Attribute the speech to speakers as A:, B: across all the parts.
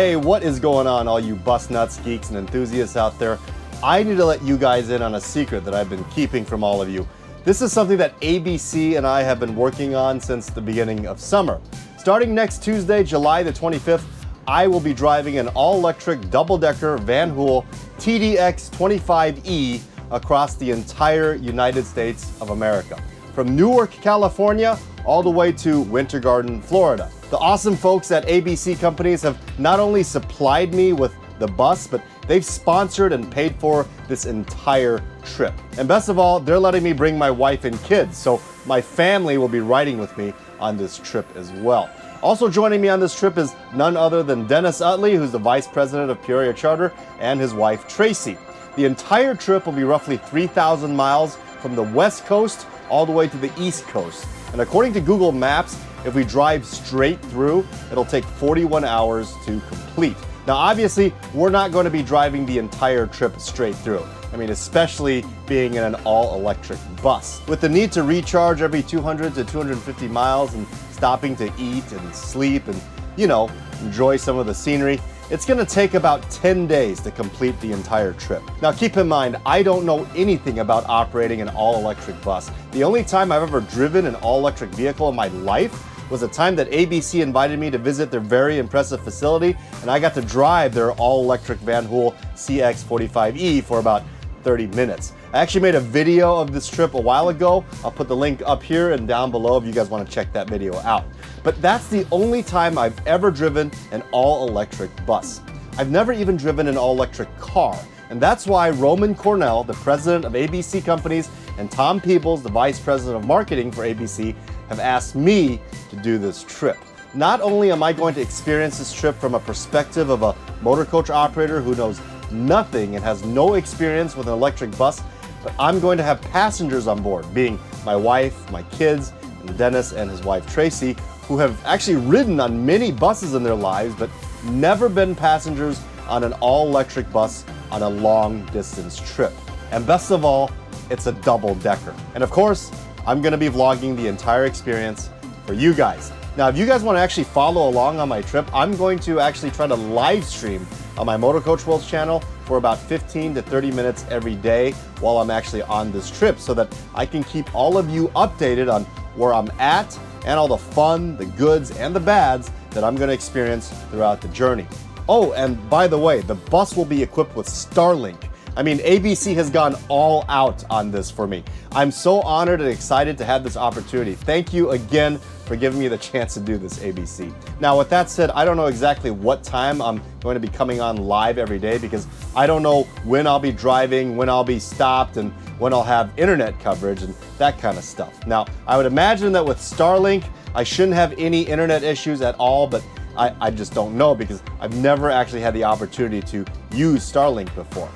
A: Hey, what is going on, all you bus nuts, geeks, and enthusiasts out there? I need to let you guys in on a secret that I've been keeping from all of you. This is something that ABC and I have been working on since the beginning of summer. Starting next Tuesday, July the 25th, I will be driving an all-electric double-decker Van Hool TDX 25E across the entire United States of America, from Newark, California, all the way to Winter Garden, Florida. The awesome folks at ABC Companies have not only supplied me with the bus, but they've sponsored and paid for this entire trip. And best of all, they're letting me bring my wife and kids, so my family will be riding with me on this trip as well. Also joining me on this trip is none other than Dennis Utley, who's the Vice President of Peoria Charter, and his wife, Tracy. The entire trip will be roughly 3,000 miles from the West Coast all the way to the East Coast. And according to Google Maps, if we drive straight through, it'll take 41 hours to complete. Now, obviously, we're not going to be driving the entire trip straight through. I mean, especially being in an all-electric bus. With the need to recharge every 200 to 250 miles and stopping to eat and sleep and, you know, enjoy some of the scenery, it's going to take about 10 days to complete the entire trip. Now, keep in mind, I don't know anything about operating an all-electric bus. The only time I've ever driven an all-electric vehicle in my life was the time that ABC invited me to visit their very impressive facility, and I got to drive their all-electric Van Hool CX45E for about 30 minutes. I actually made a video of this trip a while ago. I'll put the link up here and down below if you guys want to check that video out. But that's the only time I've ever driven an all-electric bus. I've never even driven an all-electric car. And that's why Roman Cornell, the president of ABC Companies, and Tom Peebles, the vice president of marketing for ABC, have asked me to do this trip. Not only am I going to experience this trip from a perspective of a motor coach operator who knows nothing and has no experience with an electric bus, but I'm going to have passengers on board, being my wife, my kids, and Dennis and his wife Tracy, who have actually ridden on many buses in their lives, but never been passengers on an all-electric bus on a long-distance trip. And best of all, it's a double-decker. And of course, I'm going to be vlogging the entire experience for you guys. Now, if you guys want to actually follow along on my trip, I'm going to actually try to live stream on my Motor Coach World's channel for about 15 to 30 minutes every day while I'm actually on this trip, so that I can keep all of you updated on where I'm at and all the fun, the goods, and the bads that I'm going to experience throughout the journey. Oh, and by the way, the bus will be equipped with Starlink. I mean, ABC has gone all out on this for me. I'm so honored and excited to have this opportunity. Thank you again for giving me the chance to do this, ABC. Now, with that said, I don't know exactly what time I'm going to be coming on live every day, because I don't know when I'll be driving, when I'll be stopped, and when I'll have internet coverage and that kind of stuff. Now, I would imagine that with Starlink, I shouldn't have any internet issues at all, but I just don't know, because I've never actually had the opportunity to use Starlink before.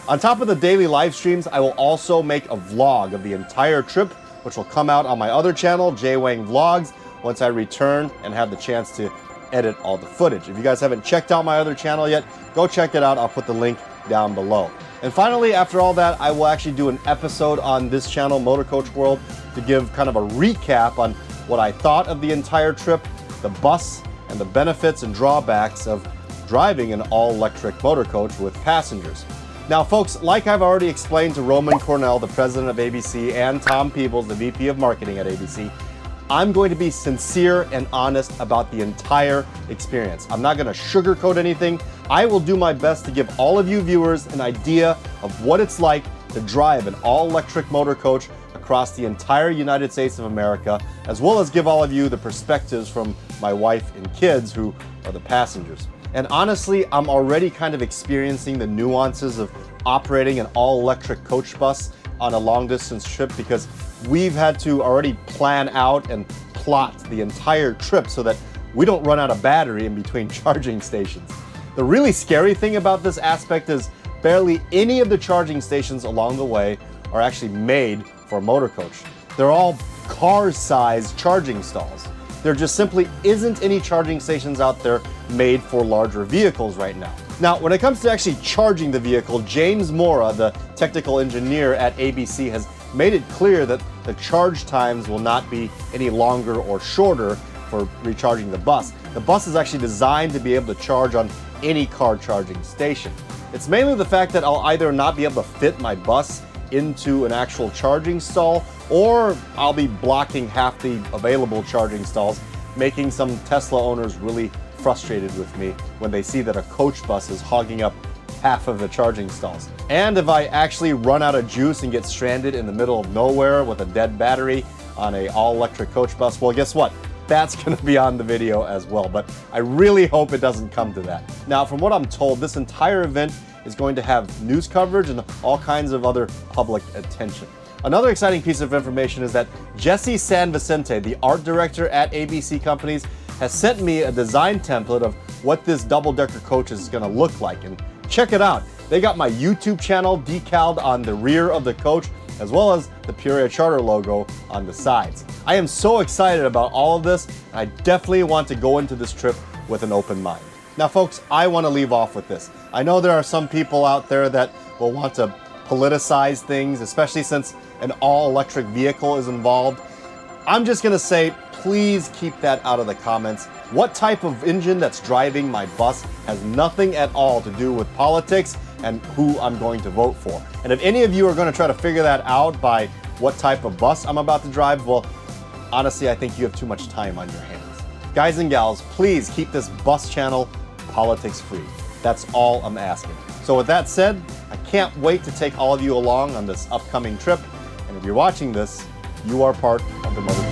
A: On top of the daily live streams, I will also make a vlog of the entire trip, which will come out on my other channel, Jay Wang Vlogs, once I return and have the chance to edit all the footage. If you guys haven't checked out my other channel yet, go check it out. I'll put the link down below. And finally, after all that, I will actually do an episode on this channel, Motor Coach World, to give kind of a recap on what I thought of the entire trip, the bus, and the benefits and drawbacks of driving an all-electric motor coach with passengers. Now, folks, like I've already explained to Roman Cornell, the president of ABC, and Tom Peebles, the VP of marketing at ABC, I'm going to be sincere and honest about the entire experience. I'm not going to sugarcoat anything. I will do my best to give all of you viewers an idea of what it's like to drive an all-electric motor coach across the entire United States of America, as well as give all of you the perspectives from my wife and kids, who are the passengers. And honestly, I'm already kind of experiencing the nuances of operating an all-electric coach bus on a long-distance trip, because we've had to already plan out and plot the entire trip so that we don't run out of battery in between charging stations. The really scary thing about this aspect is barely any of the charging stations along the way are actually made for a motor coach. They're all car-sized charging stalls. There just simply isn't any charging stations out there made for larger vehicles right now. Now, when it comes to actually charging the vehicle, James Mora, the technical engineer at ABC, has made it clear that the charge times will not be any longer or shorter for recharging the bus. The bus is actually designed to be able to charge on any car charging station. It's mainly the fact that I'll either not be able to fit my bus into an actual charging stall, or I'll be blocking half the available charging stalls, making some Tesla owners really frustrated with me when they see that a coach bus is hogging up half of the charging stalls. And if I actually run out of juice and get stranded in the middle of nowhere with a dead battery on a all-electric coach bus, well, guess what? That's going to be on the video as well, but I really hope it doesn't come to that. Now, from what I'm told, this entire event is going to have news coverage and all kinds of other public attention. Another exciting piece of information is that Jesse San Vicente, the art director at ABC Companies, has sent me a design template of what this double-decker coach is going to look like. And check it out. They got my YouTube channel decaled on the rear of the coach, as well as the Peoria Charter logo on the sides. I am so excited about all of this, and I definitely want to go into this trip with an open mind. Now folks, I want to leave off with this. I know there are some people out there that will want to politicize things, especially since an all-electric vehicle is involved. I'm just going to say, please keep that out of the comments. What type of engine that's driving my bus has nothing at all to do with politics and who I'm going to vote for. And if any of you are going to try to figure that out by what type of bus I'm about to drive, well, honestly, I think you have too much time on your hands. Guys and gals, please keep this bus channel politics free. That's all I'm asking. So with that said, I can't wait to take all of you along on this upcoming trip. And if you're watching this, you are part of the Mother